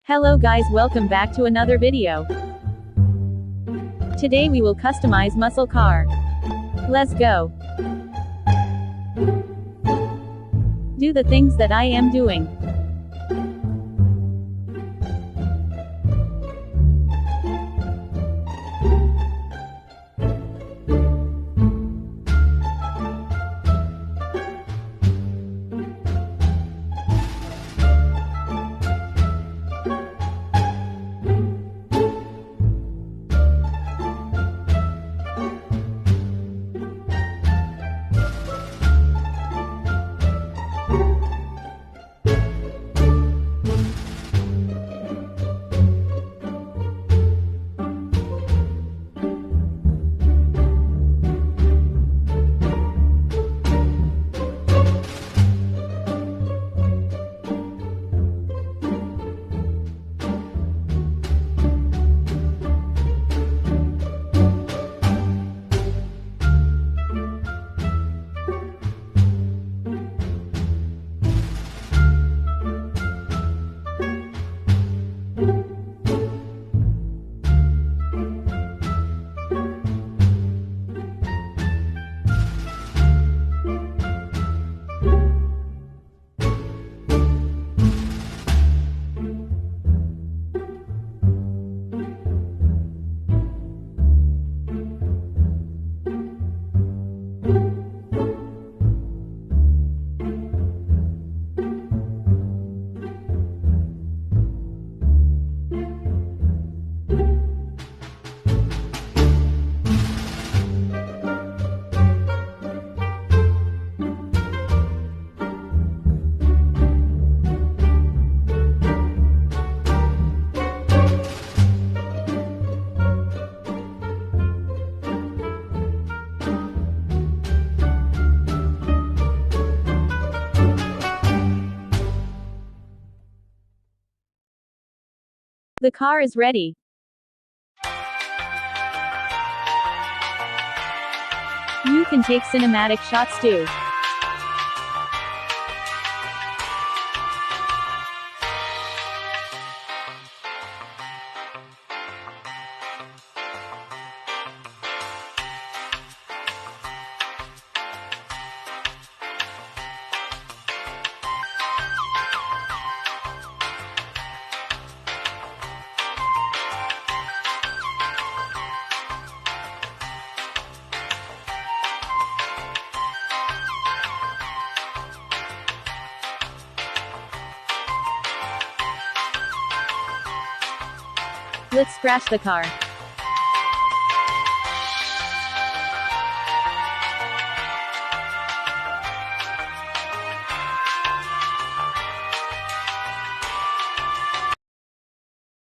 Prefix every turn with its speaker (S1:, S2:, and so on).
S1: Hello guys, welcome back to another video. Today we will customize muscle car. Let's go. Do the things that I am doing. The car is ready. You can take cinematic shots too. Let's scratch the car.